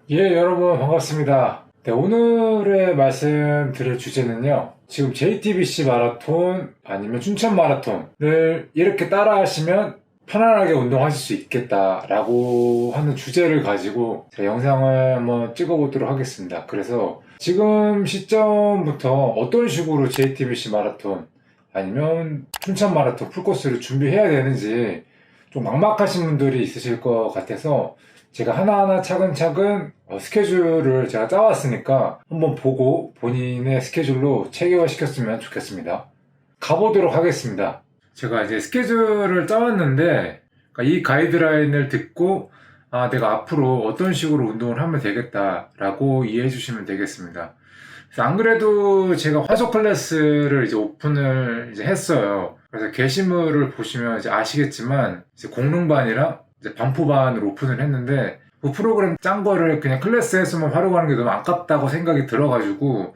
예, 여러분 반갑습니다. 네, 오늘의 말씀드릴 주제는요. 지금 JTBC 마라톤 아니면 춘천 마라톤을 이렇게 따라 하시면 편안하게 운동하실 수 있겠다라고 하는 주제를 가지고 제가 영상을 한번 찍어보도록 하겠습니다. 그래서 지금 시점부터 어떤 식으로 JTBC 마라톤 아니면 춘천 마라톤 풀코스를 준비해야 되는지 좀 막막하신 분들이 있으실 것 같아서 제가 하나하나 차근차근 스케줄을 제가 짜왔으니까 한번 보고 본인의 스케줄로 체계화시켰으면 좋겠습니다. 가보도록 하겠습니다. 제가 이제 스케줄을 짜왔는데 이 가이드라인을 듣고 내가 앞으로 어떤 식으로 운동을 하면 되겠다라고 이해해 주시면 되겠습니다. 그래서 안 그래도 제가 화석 클래스를 이제 오픈을 이제 했어요. 그래서 게시물을 보시면 이제 아시겠지만 이제 공릉반이랑 이제 반포반을 오픈을 했는데 그 프로그램 짠 거를 그냥 클래스에서만 활용하는 게 너무 아깝다고 생각이 들어가지고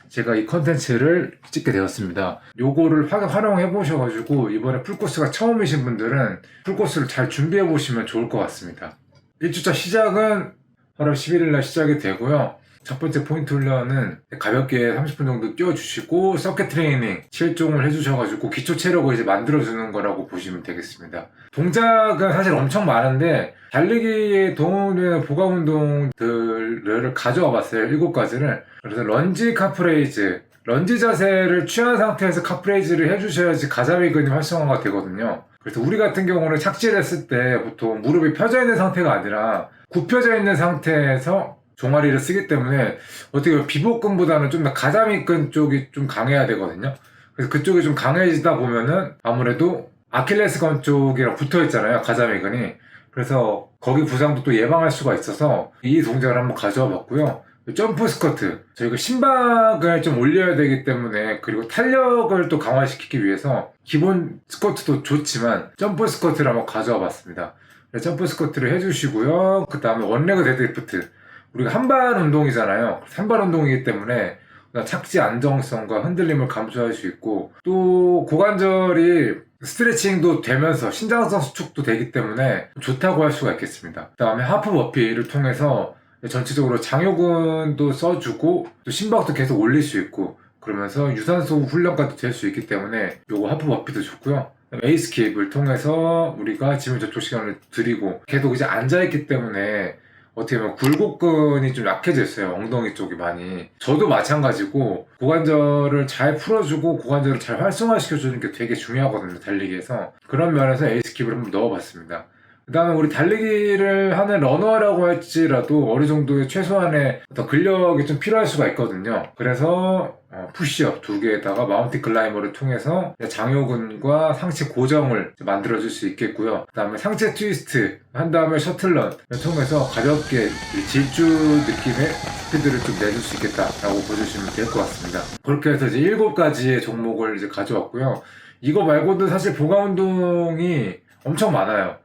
제가 이 컨텐츠를 찍게 되었습니다. 요거를 활용해 보셔가지고 이번에 풀코스가 처음이신 분들은 풀코스를 잘 준비해 보시면 좋을 것 같습니다. 1주차 시작은 8월 11일 날 시작이 되고요. 첫 번째 포인트 훈련은 가볍게 30분 정도 뛰어주시고 서킷 트레이닝 7종을 해주셔가지고 기초 체력을 이제 만들어주는 거라고 보시면 되겠습니다. 동작은 사실 엄청 많은데 달리기에 도움되는 보강 운동들을 가져와 봤어요. 7가지를. 그래서 런지 카프레이즈, 런지 자세를 취한 상태에서 카프레이즈를 해주셔야지 가자미 근이 활성화가 되거든요. 그래서 우리 같은 경우는 착지를 했을 때 보통 무릎이 펴져 있는 상태가 아니라 굽혀져 있는 상태에서 종아리를 쓰기 때문에 어떻게 보면 비복근보다는 좀 더 가자미근 쪽이 좀 강해야 되거든요. 그래서 그쪽이 좀 강해지다 보면은 아무래도 아킬레스건 쪽이랑 붙어 있잖아요, 가자미근이. 그래서 거기 부상도 또 예방할 수가 있어서 이 동작을 한번 가져와 봤고요. 점프 스쿼트, 저희가 심박을 좀 올려야 되기 때문에, 그리고 탄력을 또 강화시키기 위해서 기본 스쿼트도 좋지만 점프 스쿼트를 한번 가져와 봤습니다. 점프 스쿼트를 해주시고요. 그 다음에 원레그 데드리프트, 우리가 한발 운동이잖아요. 한발 운동이기 때문에 착지 안정성과 흔들림을 감소할 수 있고, 또 고관절이 스트레칭도 되면서 신장성 수축도 되기 때문에 좋다고 할 수가 있겠습니다. 그 다음에 하프 버피를 통해서 전체적으로 장요근도 써주고 또 심박도 계속 올릴 수 있고, 그러면서 유산소 훈련까지 될 수 있기 때문에 요거 하프 버피도 좋고요. 에이스킵을 통해서 우리가 지문 접촉 시간을 드리고, 계속 이제 앉아있기 때문에 어떻게 보면 굴곡근이 좀 약해졌어요. 엉덩이 쪽이 많이. 저도 마찬가지고 고관절을 잘 풀어주고 고관절을 잘 활성화시켜주는 게 되게 중요하거든요, 달리기에서. 그런 면에서 에이스킵을 한번 넣어봤습니다. 그 다음에 우리 달리기를 하는 러너라고 할지라도 어느 정도의 최소한의 어떤 근력이 좀 필요할 수가 있거든요. 그래서 푸시업 2개에다가 마운틴 클라이머를 통해서 장요근과 상체 고정을 만들어줄 수 있겠고요. 그 다음에 상체 트위스트 한 다음에 셔틀런을 통해서 가볍게 질주 느낌의 스피드를 좀 내줄 수 있겠다라고 보여주시면 될 것 같습니다. 그렇게 해서 이제 7가지의 종목을 이제 가져왔고요. 이거 말고도 사실 보강 운동이 엄청 많아요.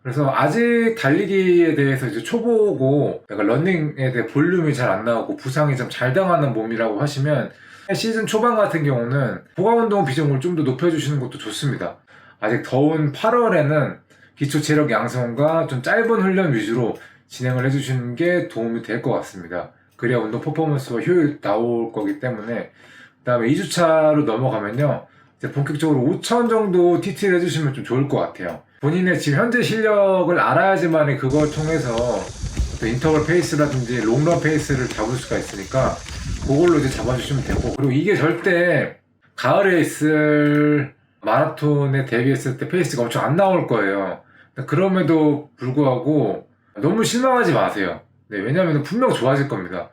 그래서 아직 달리기에 대해서 이제 초보고 약간 러닝에 대해 볼륨이 잘 안 나오고 부상이 좀 잘 당하는 몸이라고 하시면 시즌 초반 같은 경우는 보강운동 비중을 좀 더 높여주시는 것도 좋습니다. 아직 더운 8월에는 기초 체력 양성과 좀 짧은 훈련 위주로 진행을 해주시는 게 도움이 될 것 같습니다. 그래야 운동 퍼포먼스와 효율이 나올 거기 때문에. 그 다음에 2주차로 넘어가면요, 이제 본격적으로 5천 정도 TT를 해주시면 좀 좋을 것 같아요. 본인의 지금 현재 실력을 알아야지만 그걸 통해서 인터벌 페이스라든지 롱런 페이스를 잡을 수가 있으니까 그걸로 이제 잡아주시면 되고, 그리고 이게 절대 가을에 있을 마라톤에 대비했을 때 페이스가 엄청 안 나올 거예요. 그럼에도 불구하고 너무 실망하지 마세요. 네, 왜냐하면 분명 좋아질 겁니다.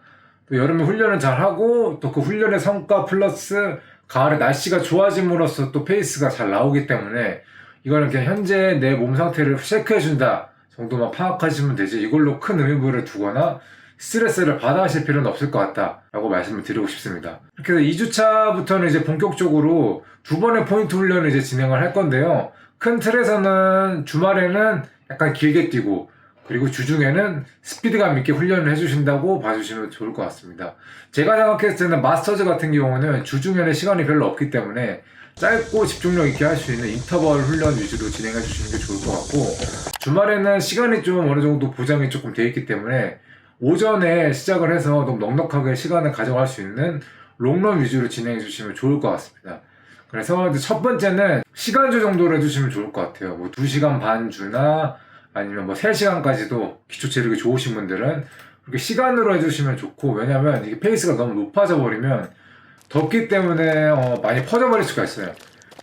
또 여름에 훈련을 잘 하고 또 그 훈련의 성과 플러스 가을에 날씨가 좋아짐으로써 또 페이스가 잘 나오기 때문에 이거는 그냥 현재 내 몸 상태를 체크해준다 정도만 파악하시면 되지, 이걸로 큰 의미를 두거나 스트레스를 받아 하실 필요는 없을 것 같다 라고 말씀을 드리고 싶습니다. 이렇게 해서 2주차부터는 이제 본격적으로 2번의 포인트 훈련을 이제 진행을 할 건데요. 큰 틀에서는 주말에는 약간 길게 뛰고, 그리고 주중에는 스피드감 있게 훈련을 해주신다고 봐주시면 좋을 것 같습니다. 제가 생각했을 때는 마스터즈 같은 경우는 주중에는 시간이 별로 없기 때문에 짧고 집중력 있게 할 수 있는 인터벌 훈련 위주로 진행해 주시는 게 좋을 것 같고, 주말에는 시간이 좀 어느 정도 보장이 조금 돼 있기 때문에 오전에 시작을 해서 너무 넉넉하게 시간을 가져갈 수 있는 롱런 위주로 진행해 주시면 좋을 것 같습니다. 그래서 이제 첫 번째는 시간주 정도로 해주시면 좋을 것 같아요. 뭐 2시간 반 주나 아니면 뭐 3시간까지도 기초 체력이 좋으신 분들은 그렇게 시간으로 해주시면 좋고, 왜냐면 이게 페이스가 너무 높아져 버리면 덥기 때문에 많이 퍼져버릴 수가 있어요.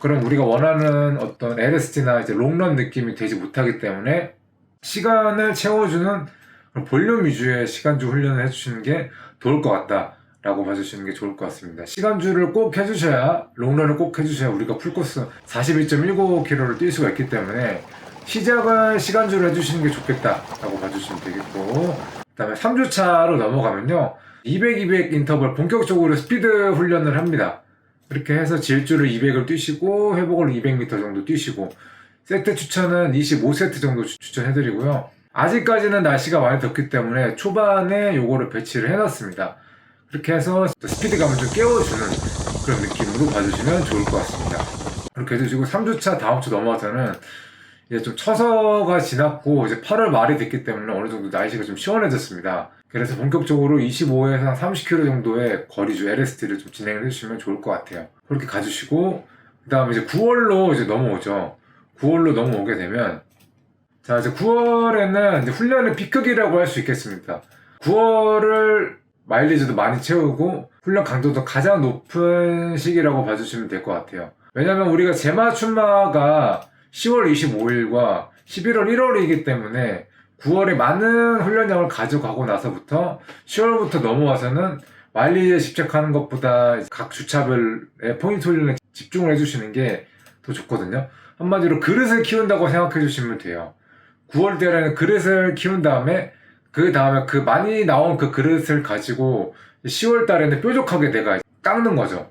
그럼 우리가 원하는 어떤 LST나 이제 롱런 느낌이 되지 못하기 때문에 시간을 채워주는 그런 볼륨 위주의 시간주 훈련을 해주시는 게 좋을 것 같다 라고 봐주시는 게 좋을 것 같습니다. 시간주를 꼭 해주셔야, 롱런을 꼭 해주셔야 우리가 풀코스 41.195km를 뛸 수가 있기 때문에 시작을 시간주로 해주시는 게 좋겠다 라고 봐주시면 되겠고, 그 다음에 3주차로 넘어가면요, 200, 200 인터벌 본격적으로 스피드 훈련을 합니다. 그렇게 해서 질주를 200을 뛰시고 회복을 200m 정도 뛰시고, 세트 추천은 25세트 정도 추천해드리고요. 아직까지는 날씨가 많이 덥기 때문에 초반에 요거를 배치를 해놨습니다. 그렇게 해서 스피드감을 좀 깨워주는 그런 느낌으로 봐주시면 좋을 것 같습니다. 그렇게 해주시고 3주차 다음 주 넘어가서는 이제 좀 처서가 지났고 이제 8월 말이 됐기 때문에 어느 정도 날씨가 좀 시원해졌습니다. 그래서 본격적으로 25에서 30km 정도의 거리주 LST를 좀 진행을 해주시면 좋을 것 같아요. 그렇게 가주시고, 그 다음에 이제 9월로 이제 넘어오죠. 9월로 넘어오게 되면, 자, 이제 9월에는 이제 훈련의 피크기라고 할 수 있겠습니다. 9월을 마일리지도 많이 채우고 훈련 강도도 가장 높은 시기라고 봐주시면 될 것 같아요. 왜냐면 우리가 제마 춘마가 10월 25일과 11월 1월이기 때문에 9월에 많은 훈련량을 가져가고 나서부터 10월부터 넘어와서는 마일리지에 집착하는 것보다 각 주차별의 포인트 훈련에 집중을 해주시는 게 더 좋거든요. 한마디로 그릇을 키운다고 생각해 주시면 돼요. 9월 달에는 그릇을 키운 다음에 그 다음에 그 많이 나온 그 그릇을 가지고 10월 달에는 뾰족하게 내가 깎는 거죠.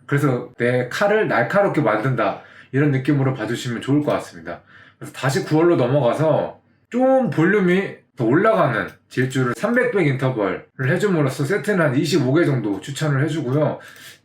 그래서 내 칼을 날카롭게 만든다, 이런 느낌으로 봐주시면 좋을 것 같습니다. 그래서 다시 9월로 넘어가서 좀 볼륨이 더 올라가는 질주를 300백 인터벌을 해줌으로써 세트는 한 25개 정도 추천을 해주고요.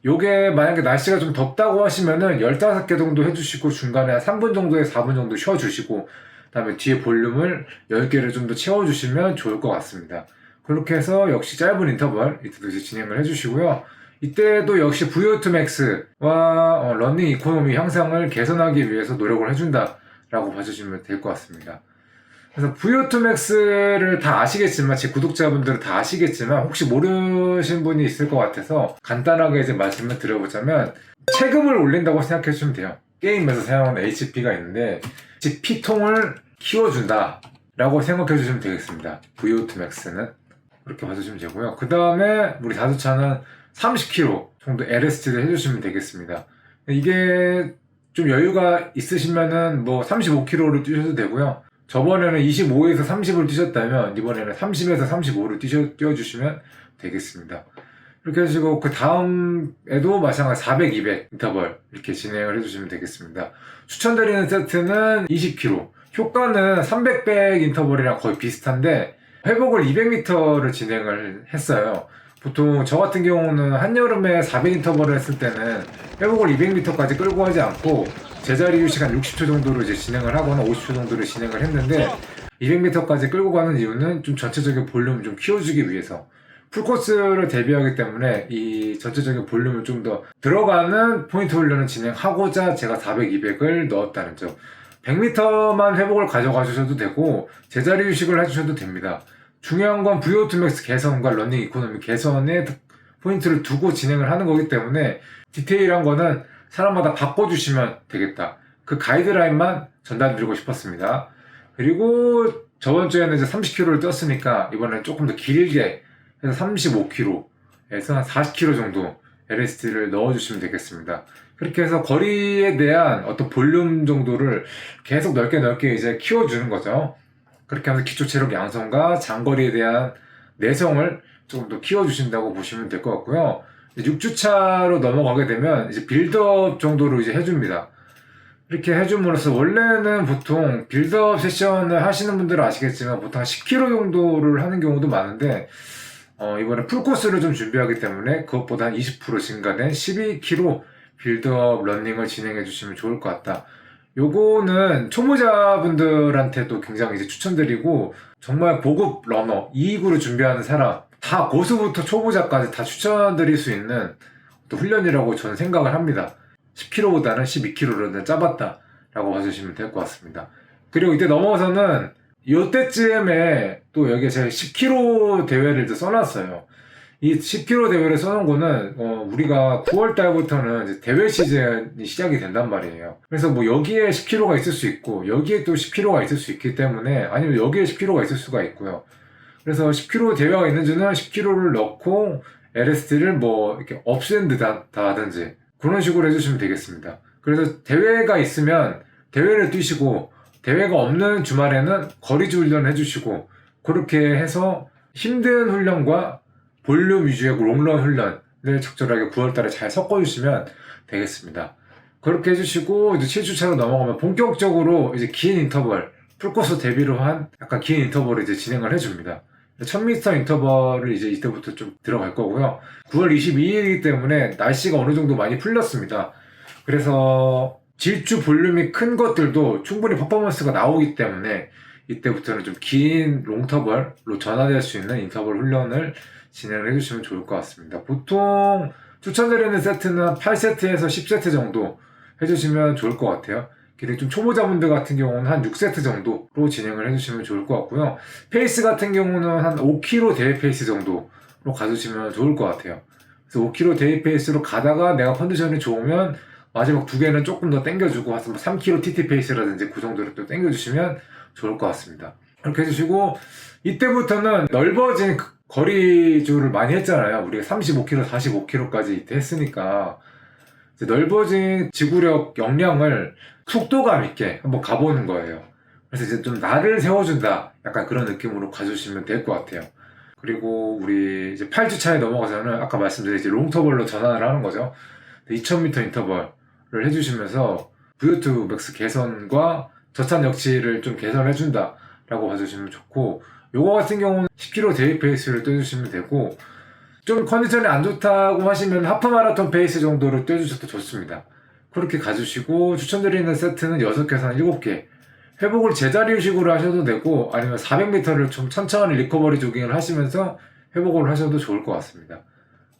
요게 만약에 날씨가 좀 덥다고 하시면은 15개 정도 해주시고 중간에 한 3분 정도에 4분 정도 쉬어주시고, 그 다음에 뒤에 볼륨을 10개를 좀 더 채워주시면 좋을 것 같습니다. 그렇게 해서 역시 짧은 인터벌 이때도 이제 진행을 해주시고요. 이때도 역시 VO2 max와 러닝 이코노미 향상을 개선하기 위해서 노력을 해준다 라고 봐주시면 될 것 같습니다. 그래서 VO2 max를 다 아시겠지만, 제 구독자분들은 다 아시겠지만 혹시 모르신 분이 있을 것 같아서 간단하게 이제 말씀을 드려보자면, 체급을 올린다고 생각해 주시면 돼요. 게임에서 사용하는 HP가 있는데 HP통을 키워준다 라고 생각해 주시면 되겠습니다. VO2 max는 그렇게 봐주시면 되고요. 그 다음에 우리 4주차는 30km 정도 LST를 해주시면 되겠습니다. 이게 좀 여유가 있으시면은 뭐 35km를 뛰셔도 되고요. 저번에는 25에서 30을 뛰셨다면 이번에는 30에서 35를 뛰어주시면 되겠습니다. 이렇게 하시고 그 다음에도 마찬가지 400, 200 인터벌 이렇게 진행을 해주시면 되겠습니다. 추천드리는 세트는 20km, 효과는 300백 인터벌이랑 거의 비슷한데 회복을 200m를 진행을 했어요. 보통 저 같은 경우는 한여름에 400 인터벌을 했을 때는 회복을 200m까지 끌고 가지 않고 제자리 유시간 60초 정도로 이제 진행을 하거나 50초 정도를 진행을 했는데, 200m까지 끌고 가는 이유는 좀 전체적인 볼륨을 좀 키워주기 위해서, 풀코스를 대비하기 때문에 이 전체적인 볼륨을 좀 더 들어가는 포인트 훈련을 진행하고자 제가 400, 200을 넣었다는 점. 100m만 회복을 가져가 주셔도 되고 제자리 휴식을 해주셔도 됩니다. 중요한 건 VO2 max 개선과 러닝 이코노미 개선에 포인트를 두고 진행을 하는 거기 때문에 디테일한 거는 사람마다 바꿔주시면 되겠다, 그 가이드라인만 전달드리고 싶었습니다. 그리고 저번 주에는 이제 30km를 뛰었으니까 이번에는 조금 더 길게 해서 35km에서 한 40km 정도 LST를 넣어주시면 되겠습니다. 그렇게 해서 거리에 대한 어떤 볼륨 정도를 계속 넓게 이제 키워주는 거죠. 그렇게 하면서 기초 체력 양성과 장거리에 대한 내성을 조금 더 키워주신다고 보시면 될 것 같고요. 6주차로 넘어가게 되면 이제 빌드업 정도로 이제 해줍니다. 이렇게 해줌으로써 원래는 보통 빌드업 세션을 하시는 분들은 아시겠지만 보통 한 10km 정도를 하는 경우도 많은데, 이번에 풀코스를 좀 준비하기 때문에 그것보다 한 20% 증가된 12km 빌드업 러닝을 진행해 주시면 좋을 것 같다. 요거는 초보자분들한테도 굉장히 이제 추천드리고, 정말 고급 러너, 2위구를 준비하는 사람, 다 고수부터 초보자까지 다 추천드릴 수 있는 또 훈련이라고 저는 생각을 합니다. 10km보다는 12km를 짜봤다 라고 봐주시면 될 것 같습니다. 그리고 이때 넘어서는 이때쯤에 또 여기에 제가 10km 대회를 또 써놨어요. 이 10km 대회를 써놓은 거는 우리가 9월 달부터는 이제 대회 시즌이 시작이 된단 말이에요. 그래서 뭐 여기에 10km가 있을 수 있고 여기에 또 10km가 있을 수 있기 때문에, 아니면 여기에 10km가 있을 수가 있고요. 그래서 10km 대회가 있는 주는 10km를 넣고 LST를 뭐 이렇게 업스앤드다든지 그런 식으로 해주시면 되겠습니다. 그래서 대회가 있으면 대회를 뛰시고, 대회가 없는 주말에는 거리주 훈련을 해주시고, 그렇게 해서 힘든 훈련과 볼륨 위주의 롱런 훈련을 적절하게 9월달에 잘 섞어주시면 되겠습니다. 그렇게 해주시고 이제 7주차로 넘어가면 본격적으로 이제 긴 인터벌, 풀코스 대비로 한 약간 긴 인터벌을 이제 진행을 해줍니다. 1000m 인터벌을 이제 이때부터 좀 들어갈 거고요. 9월 22일이기 때문에 날씨가 어느 정도 많이 풀렸습니다. 그래서 질주 볼륨이 큰 것들도 충분히 퍼포먼스가 나오기 때문에 이때부터는 좀 긴 롱터벌로 전환될 수 있는 인터벌 훈련을 진행을 해주시면 좋을 것 같습니다. 보통 추천드리는 세트는 8세트에서 10세트 정도 해주시면 좋을 것 같아요. 그리고 좀 초보자분들 같은 경우는 한 6세트 정도로 진행을 해주시면 좋을 것 같고요. 페이스 같은 경우는 한 5km 대회 페이스 정도로 가주시면 좋을 것 같아요. 그래서 5km 대회 페이스로 가다가 내가 컨디션이 좋으면 마지막 두 개는 조금 더 당겨주고 3km TT 페이스라든지 그 정도로 또 당겨주시면 좋을 것 같습니다. 그렇게 해주시고, 이때부터는 넓어진 거리주를 많이 했잖아요. 우리가 35km, 45km까지 이때 했으니까 이제 넓어진 지구력 역량을 속도감 있게 한번 가보는 거예요. 그래서 이제 좀 나를 세워준다, 약간 그런 느낌으로 가주시면 될 것 같아요. 그리고 우리 이제 8주차에 넘어가서는 아까 말씀드린 이제 롱터벌로 전환을 하는 거죠. 2000m 인터벌을 해주시면서 VO2 맥스 개선과 저탄 역치를 좀 개선해준다 라고 봐주시면 좋고, 요거 같은 경우는 10km 대회 페이스를 뛰어주시면 되고, 좀 컨디션이 안 좋다고 하시면 하프 마라톤 페이스 정도로 뛰어주셔도 좋습니다. 그렇게 가주시고, 추천드리는 세트는 6개에서 한 7개. 회복을 제자리 휴식으로 하셔도 되고, 아니면 400m를 좀 천천히 리커버리 조깅을 하시면서 회복을 하셔도 좋을 것 같습니다.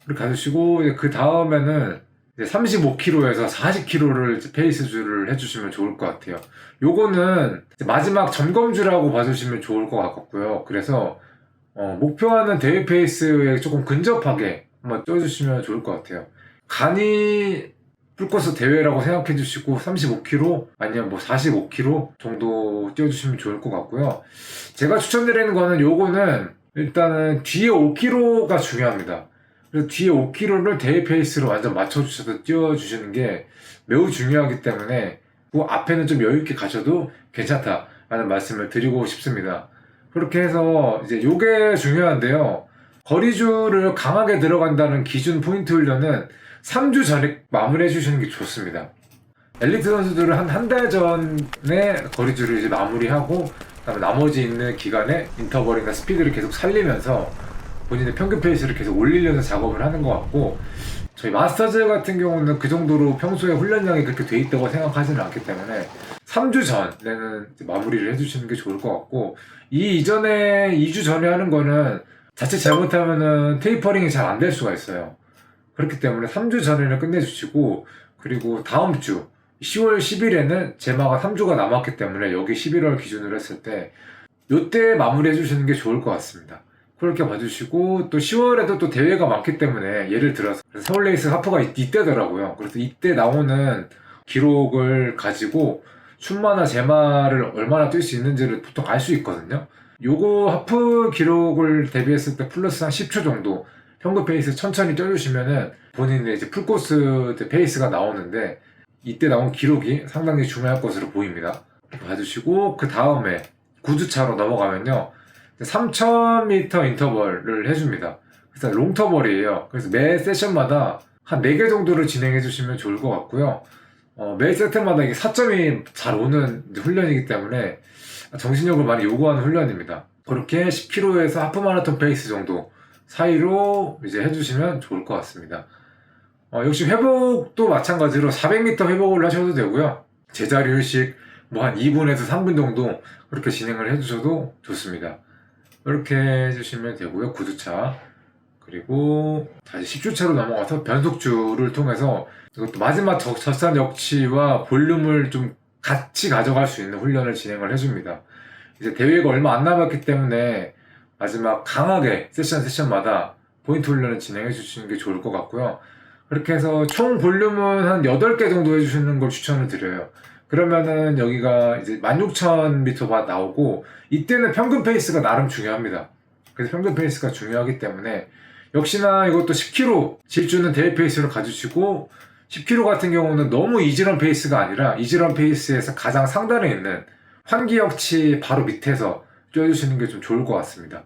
그렇게 가주시고, 그 다음에는 35km에서 40km를 페이스주를 해주시면 좋을 것 같아요. 요거는 마지막 점검주라고 봐주시면 좋을 것 같고요. 그래서 목표하는 대회 페이스에 조금 근접하게 한번 뛰어주시면 좋을 것 같아요. 간이 풀코스 대회라고 생각해 주시고 35km 아니면 뭐 45km 정도 뛰어주시면 좋을 것 같고요. 제가 추천드리는 거는 요거는 일단은 뒤에 5km가 중요합니다. 그래서 뒤에 5km를 대회 페이스로 완전 맞춰주셔서 뛰어주시는 게 매우 중요하기 때문에 그 앞에는 좀 여유있게 가셔도 괜찮다라는 말씀을 드리고 싶습니다. 그렇게 해서 이제 요게 중요한데요. 거리주를 강하게 들어간다는 기준 포인트 훈련은 3주 전에 마무리해 주시는 게 좋습니다. 엘리트 선수들은 한 달 전에 거리주를 이제 마무리하고, 그다음에 나머지 있는 기간에 인터벌이나 스피드를 계속 살리면서 본인의 평균 페이스를 계속 올리려는 작업을 하는 것 같고, 저희 마스터즈 같은 경우는 그 정도로 평소에 훈련량이 그렇게 돼 있다고 생각하지는 않기 때문에 3주 전에는 마무리를 해주시는 게 좋을 것 같고, 이 이전에 2주 전에 하는 거는 자칫 잘못하면은 테이퍼링이 잘 안 될 수가 있어요. 그렇기 때문에 3주 전에는 끝내주시고, 그리고 다음 주 10월 10일에는 제마가 3주가 남았기 때문에 여기 11월 기준으로 했을 때 요때 마무리 해주시는 게 좋을 것 같습니다. 그렇게 봐주시고, 또 10월에도 또 대회가 많기 때문에, 예를 들어서 서울레이스 하프가 이때더라고요. 그래서 이때 나오는 기록을 가지고 춘마나 제마를 얼마나 뛸 수 있는지를 보통 알 수 있거든요. 요거 하프 기록을 대비했을 때 플러스 한 10초 정도 평균 페이스 천천히 뛰어주시면은 본인의 이제 풀코스 페이스가 나오는데, 이때 나온 기록이 상당히 중요할 것으로 보입니다. 봐주시고, 그 다음에 9주차로 넘어가면요, 3000m 인터벌을 해줍니다. 그래서 롱터벌이에요. 그래서 매 세션마다 한 4개 정도를 진행해 주시면 좋을 것 같고요. 매 세트마다 이게 4점이 잘 오는 훈련이기 때문에 정신력을 많이 요구하는 훈련입니다. 그렇게 10km에서 하프 마라톤 페이스 정도 사이로 이제 해주시면 좋을 것 같습니다. 역시 회복도 마찬가지로 400m 회복을 하셔도 되고요. 제자리 휴식 뭐 한 2분에서 3분 정도 그렇게 진행을 해주셔도 좋습니다. 이렇게 해주시면 되고요. 구두차. 그리고 다시 10주차로 넘어가서 변속주를 통해서 이것도 마지막 젖산 역치와 볼륨을 좀 같이 가져갈 수 있는 훈련을 진행을 해줍니다. 이제 대회가 얼마 안 남았기 때문에 마지막 강하게 세션마다 포인트 훈련을 진행해 주시는 게 좋을 것 같고요. 그렇게 해서 총 볼륨은 한 8개 정도 해주시는 걸 추천을 드려요. 그러면은 여기가 이제 16,000m 나오고, 이때는 평균 페이스가 나름 중요합니다. 그래서 평균 페이스가 중요하기 때문에 역시나 이것도 10km 질주는 대회 페이스로 가주시고, 10km 같은 경우는 너무 이지런 페이스가 아니라 이지런 페이스에서 가장 상단에 있는 환기역치 바로 밑에서 뛰어주시는 게 좀 좋을 것 같습니다.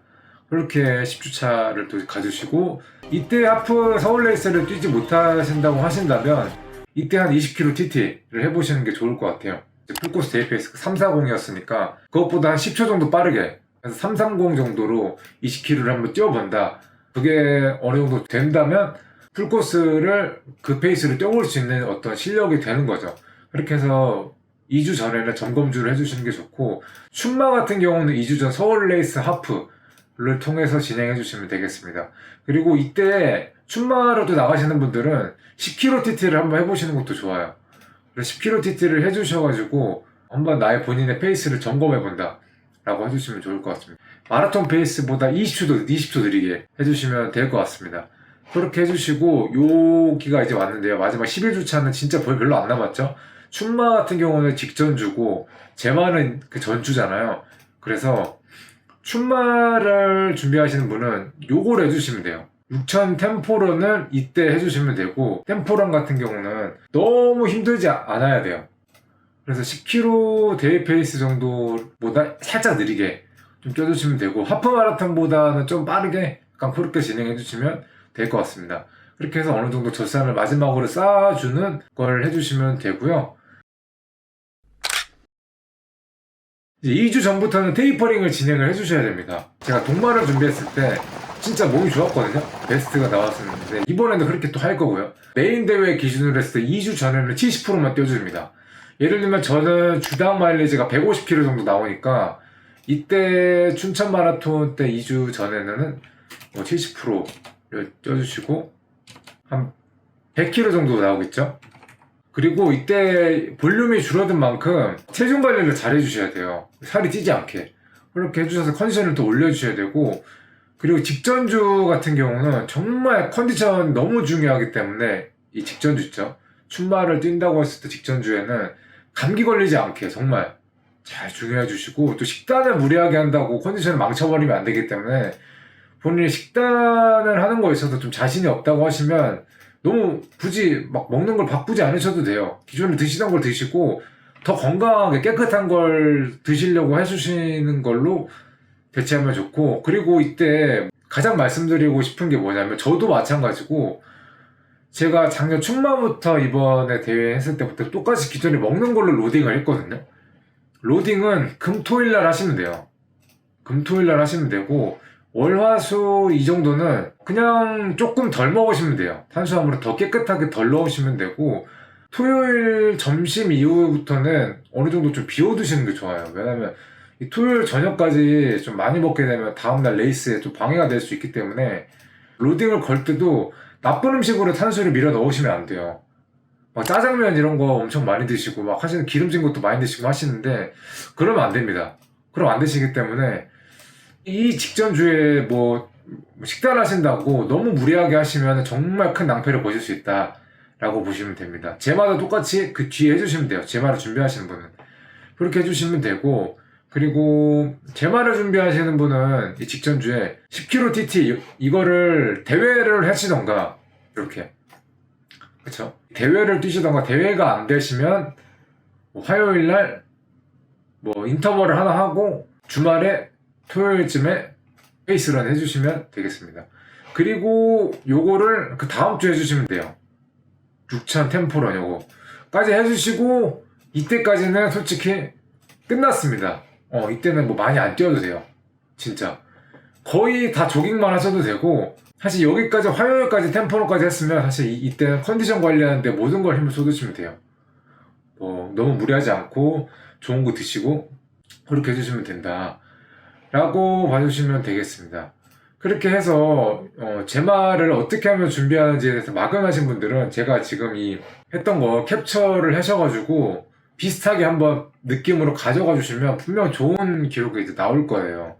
그렇게 10주차를 또 가주시고, 이때 하프 서울 레이스를 뛰지 못하신다고 하신다면 이때 한 20km TT를 해보시는 게 좋을 것 같아요. 풀코스 대회 페이스 340이었으니까 그것보다 한 10초 정도 빠르게 330 정도로 20km를 한번 뛰어본다. 그게 어느 정도 된다면 풀코스를 그 페이스로 뛰어볼 수 있는 어떤 실력이 되는 거죠. 그렇게 해서 2주 전에는 점검주를 해주시는 게 좋고, 춘마 같은 경우는 2주 전 서울 레이스 하프를 통해서 진행해 주시면 되겠습니다. 그리고 이때 춘마로도 나가시는 분들은 10km TT를 한번 해보시는 것도 좋아요. 10km TT를 해주셔가지고 한번 나의 본인의 페이스를 점검해본다 라고 해주시면 좋을 것 같습니다. 마라톤 페이스보다 20초 느리게 해주시면 될 것 같습니다. 그렇게 해주시고, 여기가 이제 왔는데요. 마지막 11주차는 진짜 별로 안 남았죠. 춘마 같은 경우는 직전주고 제마는 그 전주잖아요. 그래서 춘마를 준비하시는 분은 요걸 해주시면 돼요. 6000 템포런을 이때 해주시면 되고, 템포런 같은 경우는 너무 힘들지 않아야 돼요. 그래서 10km 대회 페이스 정도보다 살짝 느리게 좀 뛰어주시면 되고, 하프 마라톤보다는 좀 빠르게 약간 그렇게 진행해 주시면 될 것 같습니다. 그렇게 해서 어느 정도 젖산을 마지막으로 쌓아주는 걸 해주시면 되고요. 이제 2주 전부터는 테이퍼링을 진행을 해주셔야 됩니다. 제가 동마를 준비했을 때 진짜 몸이 좋았거든요. 베스트가 나왔었는데 이번에는 그렇게 또 할 거고요. 메인 대회 기준으로 했을 때 2주 전에는 70%만 뛰어줍니다. 예를 들면 저는 주당 마일리지가 150km 정도 나오니까 이때 춘천 마라톤 때 2주 전에는 70%를 뛰어주시고 한 100km 정도 나오겠죠. 그리고 이때 볼륨이 줄어든 만큼 체중 관리를 잘 해주셔야 돼요. 살이 찌지 않게. 그렇게 해주셔서 컨디션을 더 올려주셔야 되고, 그리고 직전주 같은 경우는 정말 컨디션 너무 중요하기 때문에, 이 직전주 있죠. 춘마를 뛴다고 했을 때 직전주에는 감기 걸리지 않게 정말 잘 중요해 주시고, 또 식단을 무리하게 한다고 컨디션을 망쳐버리면 안 되기 때문에 본인이 식단을 하는 거에 있어서 좀 자신이 없다고 하시면 너무 굳이 막 먹는 걸 바꾸지 않으셔도 돼요. 기존에 드시던 걸 드시고 더 건강하게 깨끗한 걸 드시려고 해주시는 걸로 대체하면 좋고, 그리고 이때 가장 말씀드리고 싶은 게 뭐냐면, 저도 마찬가지고 제가 작년 춘마부터 이번에 대회 했을 때부터 똑같이 기존에 먹는 걸로 로딩을 했거든요. 로딩은 금토일날 하시면 돼요. 금토일날 하시면 되고, 월화수 이 정도는 그냥 조금 덜 먹으시면 돼요. 탄수화물을 더 깨끗하게 덜 넣으시면 되고, 토요일 점심 이후부터는 어느 정도 좀 비워두시는 게 좋아요. 왜냐면 이 토요일 저녁까지 좀 많이 먹게 되면 다음날 레이스에 좀 방해가 될 수 있기 때문에, 로딩을 걸 때도 나쁜 음식으로 탄수를 밀어 넣으시면 안 돼요. 막 짜장면 이런 거 엄청 많이 드시고 막 하시는, 기름진 것도 많이 드시고 하시는데 그러면 안 됩니다. 그럼 안 되시기 때문에 이 직전주에 뭐 식단 하신다고 너무 무리하게 하시면 정말 큰 낭패를 보실 수 있다 라고 보시면 됩니다. 제마도 똑같이 그 뒤에 해주시면 돼요. 제마를 준비하시는 분은 그렇게 해주시면 되고, 그리고 제마를 준비하시는 분은 이 직전주에 10km TT 이거를 대회를 하시던가, 이렇게, 그쵸? 대회를 뛰시던가, 대회가 안 되시면 뭐 화요일날 뭐 인터벌을 하나 하고 주말에 토요일쯤에 페이스런 해주시면 되겠습니다. 그리고 요거를 그 다음 주에 해주시면 돼요. 6000 템포런 요거까지 해주시고, 이때까지는 솔직히 끝났습니다. 이때는 뭐 많이 안 뛰어도 돼요. 진짜 거의 다 조깅만 하셔도 되고, 사실 여기까지 화요일까지 템포런까지 했으면 사실 이때는 컨디션 관리하는데 모든 걸 힘을 쏟으시면 돼요. 너무 무리하지 않고 좋은 거 드시고 그렇게 해주시면 된다 라고 봐주시면 되겠습니다. 그렇게 해서 제말을 어떻게 하면 준비하는지에 대해서 막연하신 분들은 제가 지금 이 했던 거 캡처를 하셔가지고 비슷하게 한번 느낌으로 가져가 주시면 분명 좋은 기록이 이제 나올 거예요.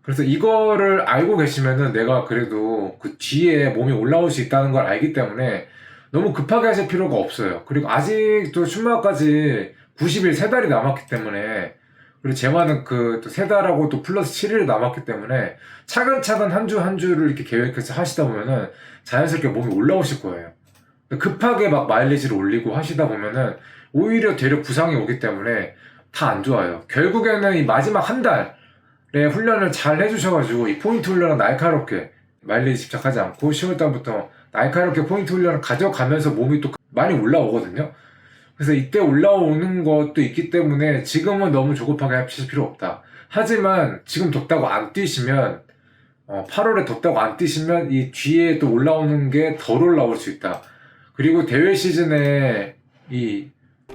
그래서 이거를 알고 계시면은 내가 그래도 그 뒤에 몸이 올라올 수 있다는 걸 알기 때문에 너무 급하게 하실 필요가 없어요. 그리고 아직도 춘마까지 90일 3달이 남았기 때문에, 그리고 제마는 그 또 3달하고 또 플러스 7일 남았기 때문에 차근차근 한 주 한 주를 이렇게 계획해서 하시다 보면은 자연스럽게 몸이 올라오실 거예요. 급하게 막 마일리지를 올리고 하시다 보면은 오히려 되려 부상이 오기 때문에 다 안 좋아요. 결국에는 이 마지막 한 달에 훈련을 잘 해주셔가지고 이 포인트 훈련을 날카롭게 마일리지 집착하지 않고 10월달부터 날카롭게 포인트 훈련을 가져가면서 몸이 또 많이 올라오거든요. 그래서 이때 올라오는 것도 있기 때문에 지금은 너무 조급하게 하실 필요 없다. 하지만 지금 덥다고 안 뛰시면 8월에 덥다고 안 뛰시면 이 뒤에 또 올라오는 게 덜 올라올 수 있다. 그리고 대회 시즌에 이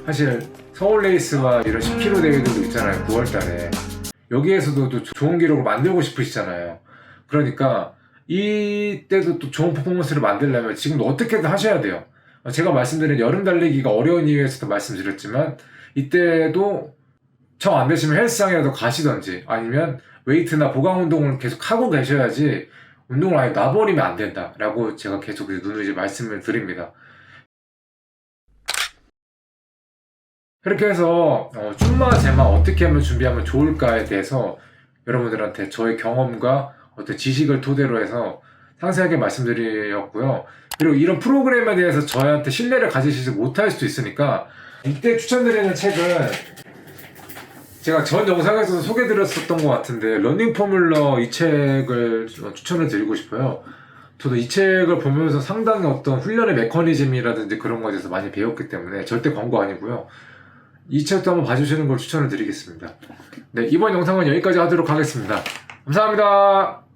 사실 서울 레이스와 이런 10km 대회들도 있잖아요. 9월달에 여기에서도 또 좋은 기록을 만들고 싶으시잖아요. 그러니까 이때도 또 좋은 퍼포먼스를 만들려면 지금도 어떻게든 하셔야 돼요. 제가 말씀드린 여름 달리기가 어려운 이유에서도 말씀드렸지만 이때도 정 안 되시면 헬스장이라도 가시던지 아니면 웨이트나 보강 운동을 계속 하고 계셔야지 운동을 아예 놔버리면 안 된다라고 제가 계속 누누이 말씀을 드립니다. 그렇게 해서 춘마 제마 어떻게 하면 준비하면 좋을까에 대해서 여러분들한테 저의 경험과 어떤 지식을 토대로 해서 상세하게 말씀드렸고요. 그리고 이런 프로그램에 대해서 저희한테 신뢰를 가지시지 못할 수도 있으니까 이때 추천드리는 책은 제가 전 영상에서도 소개드렸었던 것 같은데 러닝 포뮬러 이 책을 추천을 드리고 싶어요. 저도 이 책을 보면서 상당히 어떤 훈련의 메커니즘이라든지 그런 거에 대해서 많이 배웠기 때문에 절대 광고 아니고요. 이 책도 한번 봐주시는 걸 추천을 드리겠습니다. 네, 이번 영상은 여기까지 하도록 하겠습니다. 감사합니다.